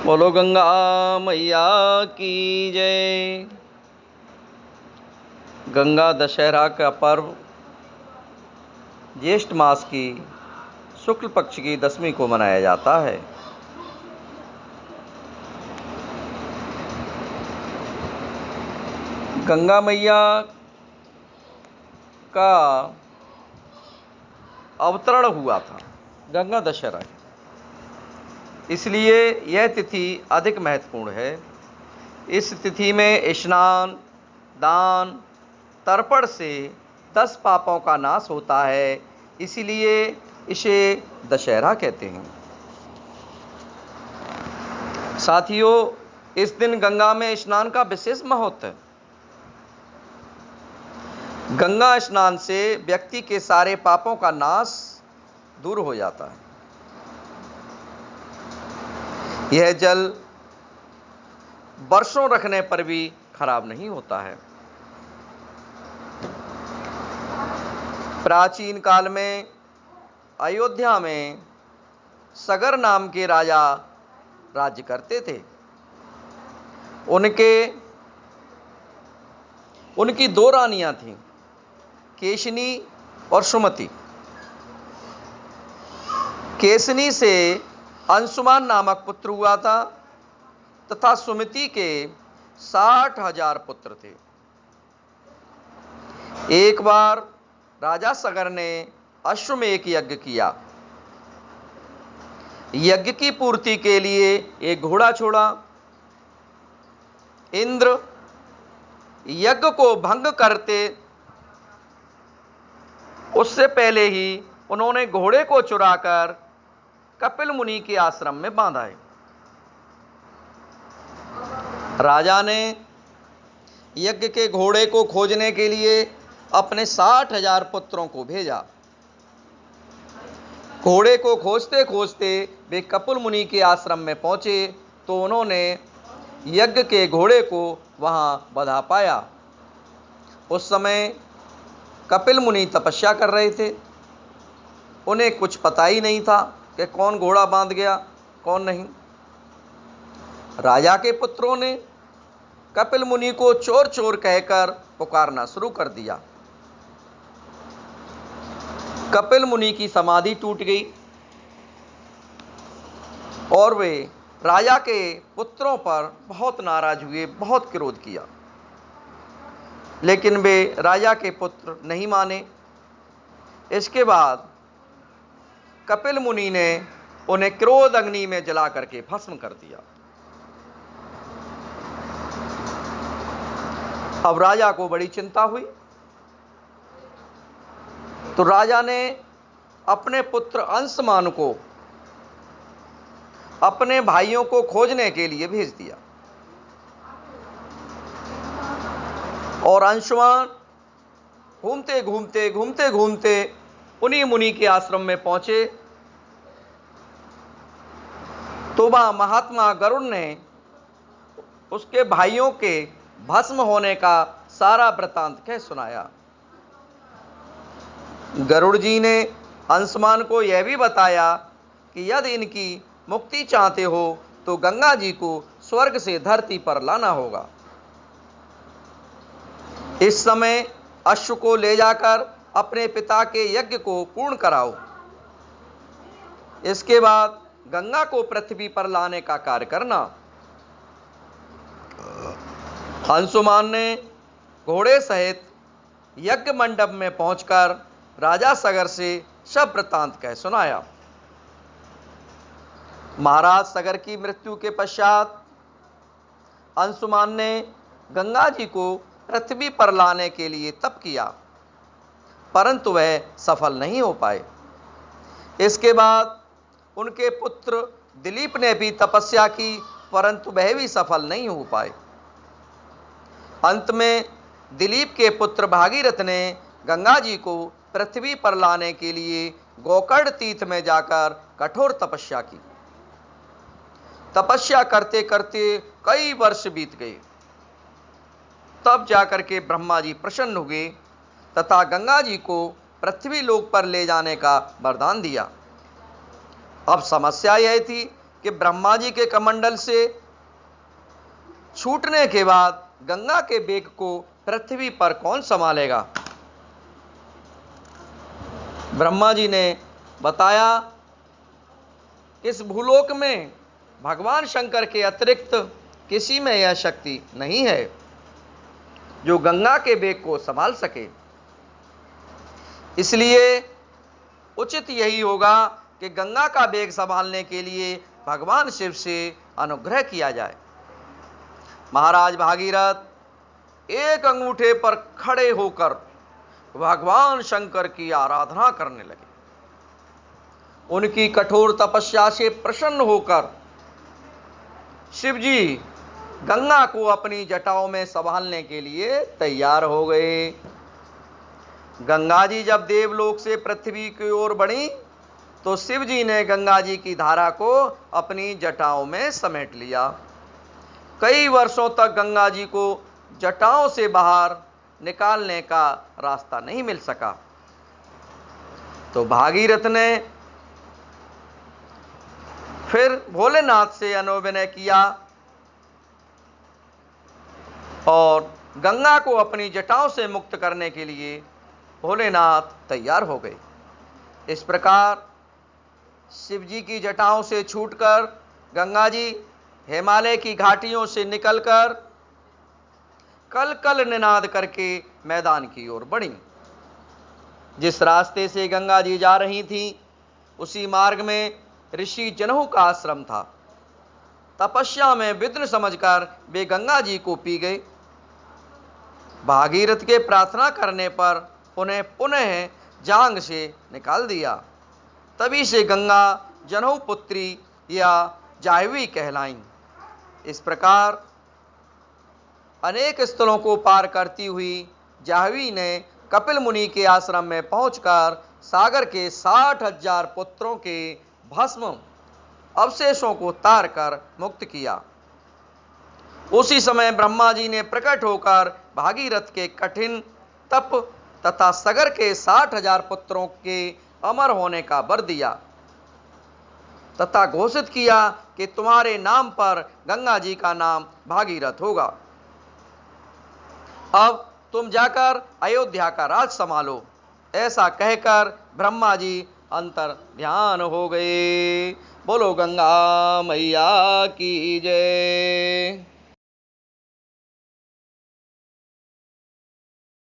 बोलो गंगा मैया की जय। गंगा दशहरा का पर्व ज्येष्ठ मास की शुक्ल पक्ष की दशमी को मनाया जाता है। गंगा मैया का अवतरण हुआ था गंगा दशहरा, इसलिए यह तिथि अधिक महत्वपूर्ण है। इस तिथि में स्नान, दान, तर्पण से 10 पापों का नाश होता है, इसीलिए इसे दशहरा कहते हैं। साथियों, इस दिन गंगा में स्नान का विशेष महत्व है। गंगा स्नान से व्यक्ति के सारे पापों का नाश दूर हो जाता है। यह जल वर्षों रखने पर भी खराब नहीं होता है। प्राचीन काल में अयोध्या में सगर नाम के राजा राज्य करते थे। उनकी 2 रानियां थीं, केशनी और सुमति। केशनी से अंशुमान नामक पुत्र हुआ था तथा सुमति के 60,000 पुत्र थे। एक बार राजा सगर ने अश्वमेध यज्ञ किया। यज्ञ की पूर्ति के लिए एक घोड़ा छोड़ा। इंद्र यज्ञ को भंग करते उससे पहले ही उन्होंने घोड़े को चुराकर कपिल मुनि के आश्रम में बांधा है। राजा ने यज्ञ के घोड़े को खोजने के लिए अपने 60,000 पुत्रों को भेजा। घोड़े को खोजते खोजते वे कपिल मुनि के आश्रम में पहुंचे तो उन्होंने यज्ञ के घोड़े को वहां बंधा पाया। उस समय कपिल मुनि तपस्या कर रहे थे। उन्हें कुछ पता ही नहीं था कि कौन घोड़ा बांध गया, कौन नहीं। राजा के पुत्रों ने कपिल मुनि को चोर चोर कहकर पुकारना शुरू कर दिया। कपिल मुनि की समाधि टूट गई और वे राजा के पुत्रों पर बहुत नाराज हुए, बहुत क्रोध किया। लेकिन वे राजा के पुत्र नहीं माने। इसके बाद कपिल मुनि ने उन्हें क्रोध अग्नि में जला करके भस्म कर दिया। अब राजा को बड़ी चिंता हुई तो राजा ने अपने पुत्र अंशुमान को अपने भाइयों को खोजने के लिए भेज दिया। और अंशुमान घूमते घूमते उन्हीं मुनि के आश्रम में पहुंचे तो वहां महात्मा गरुड़ ने उसके भाइयों के भस्म होने का सारा वृतांत कह सुनाया। गरुड़ जी ने अंशुमान को यह भी बताया कि यदि इनकी मुक्ति चाहते हो तो गंगा जी को स्वर्ग से धरती पर लाना होगा। इस समय अश्व को ले जाकर अपने पिता के यज्ञ को पूर्ण कराओ। इसके बाद गंगा को पृथ्वी पर लाने का कार्य करना। अंशुमान ने घोड़े सहित यज्ञ मंडप में पहुंचकर राजा सगर से सब वृतांत कह सुनाया। महाराज सगर की मृत्यु के पश्चात अंशुमान ने गंगा जी को पृथ्वी पर लाने के लिए तप किया, परंतु वह सफल नहीं हो पाए। इसके बाद उनके पुत्र दिलीप ने भी तपस्या की, परंतु वह भी सफल नहीं हो पाए। अंत में दिलीप के पुत्र भागीरथ ने गंगा जी को पृथ्वी पर लाने के लिए गोकर्ण तीर्थ में जाकर कठोर तपस्या की। तपस्या करते करते कई वर्ष बीत गए। तब जाकर के ब्रह्मा जी प्रसन्न हुए तथा गंगा जी को पृथ्वी लोक पर ले जाने का वरदान दिया। अब समस्या यह थी कि ब्रह्मा जी के कमंडल से छूटने के बाद गंगा के वेग को पृथ्वी पर कौन संभालेगा। ब्रह्मा जी ने बताया, इस भूलोक में भगवान शंकर के अतिरिक्त किसी में यह शक्ति नहीं है जो गंगा के वेग को संभाल सके। इसलिए उचित यही होगा कि गंगा का वेग संभालने के लिए भगवान शिव से अनुग्रह किया जाए। महाराज भागीरथ एक अंगूठे पर खड़े होकर भगवान शंकर की आराधना करने लगे। उनकी कठोर तपस्या से प्रसन्न होकर शिव जी गंगा को अपनी जटाओं में संभालने के लिए तैयार हो गए। गंगा जी जब देवलोक से पृथ्वी की ओर बढ़ी तो शिव जी ने गंगा जी की धारा को अपनी जटाओं में समेट लिया। कई वर्षों तक गंगा जी को जटाओं से बाहर निकालने का रास्ता नहीं मिल सका। तो भागीरथ ने फिर भोलेनाथ से अनुविनय किया और गंगा को अपनी जटाओं से मुक्त करने के लिए भोलेनाथ तैयार हो गए। इस प्रकार शिव जी की जटाओं से छूटकर गंगा जी हिमालय की घाटियों से निकलकर कल कल निनाद करके मैदान की ओर बढ़ी। जिस रास्ते से गंगा जी जा रही थी उसी मार्ग में ऋषि जनहु का आश्रम था। तपस्या में विघ्न समझकर वे गंगा जी को पी गए। भागीरथ के प्रार्थना करने पर उन्हें पुनः जांग से निकाल दिया। तभी से गंगा जनहु पुत्री या जाह्नवी कहलाईं। इस प्रकार अनेक स्थलों को पार करती हुई जाह्नवी ने कपिल मुनि के आश्रम में पहुंचकर सागर के 60,000 पुत्रों के भस्म अवशेषों को तार कर मुक्त किया। उसी समय ब्रह्मा जी ने प्रकट होकर भागीरथ के कठिन तप तथा सागर के 60,000 पुत्रों के अमर होने का वर दिया तथा घोषित किया कि तुम्हारे नाम पर गंगा जी का नाम भागीरथ होगा। अब तुम जाकर अयोध्या का राज संभालो। ऐसा कहकर ब्रह्मा जी अंतर ध्यान हो गए। बोलो गंगा मैया की जय।